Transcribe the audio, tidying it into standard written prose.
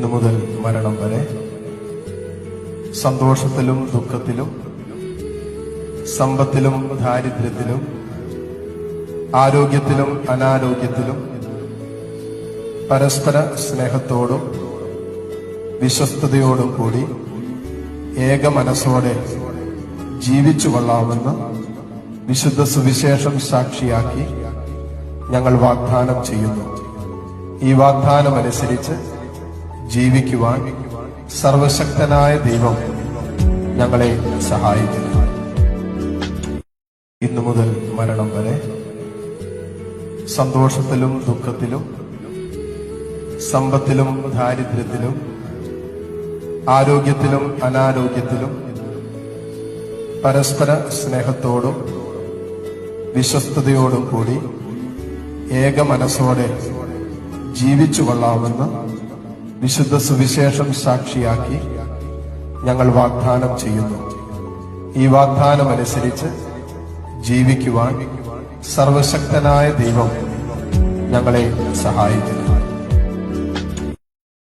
ഇന്നു മുതൽ മരണം വരെ സന്തോഷത്തിലും ദുഃഖത്തിലും സമ്പത്തിലും ദാരിദ്ര്യത്തിലും ആരോഗ്യത്തിലും അനാരോഗ്യത്തിലും പരസ്പര സ്നേഹത്തോടും വിശ്വസ്തയോടും കൂടി ഏക മനസ്സോടെ ജീവിച്ചു കൊള്ളാമെന്ന് വിശുദ്ധ സുവിശേഷം സാക്ഷിയാക്കി ഞങ്ങൾ വാഗ്ദാനം ചെയ്യുന്നു. ഈ വാഗ്ദാനമനുസരിച്ച് ജീവിക്കുവാൻ സർവശക്തനായ ദൈവം ഞങ്ങളെ സഹായിക്കുന്നു. ഇന്നു മുതൽ മരണം വരെ സന്തോഷത്തിലും ദുഃഖത്തിലും സമ്പത്തിലും ദാരിദ്ര്യത്തിലും ആരോഗ്യത്തിലും അനാരോഗ്യത്തിലും പരസ്പര സ്നേഹത്തോടും വിശ്വസ്തയോടും കൂടി ഏക മനസ്സോടെ ജീവിച്ചു കൊള്ളാമെന്ന് വിശുദ്ധ സുവിശേഷം സാക്ഷിയാക്കി ഞങ്ങൾ വാഗ്ദാനം ചെയ്യുന്നു. ഈ വാഗ്ദാനമനുസരിച്ച് ജീവിക്കുവാൻ സർവശക്തനായ ദൈവം ഞങ്ങളെ സഹായിക്കുന്നു.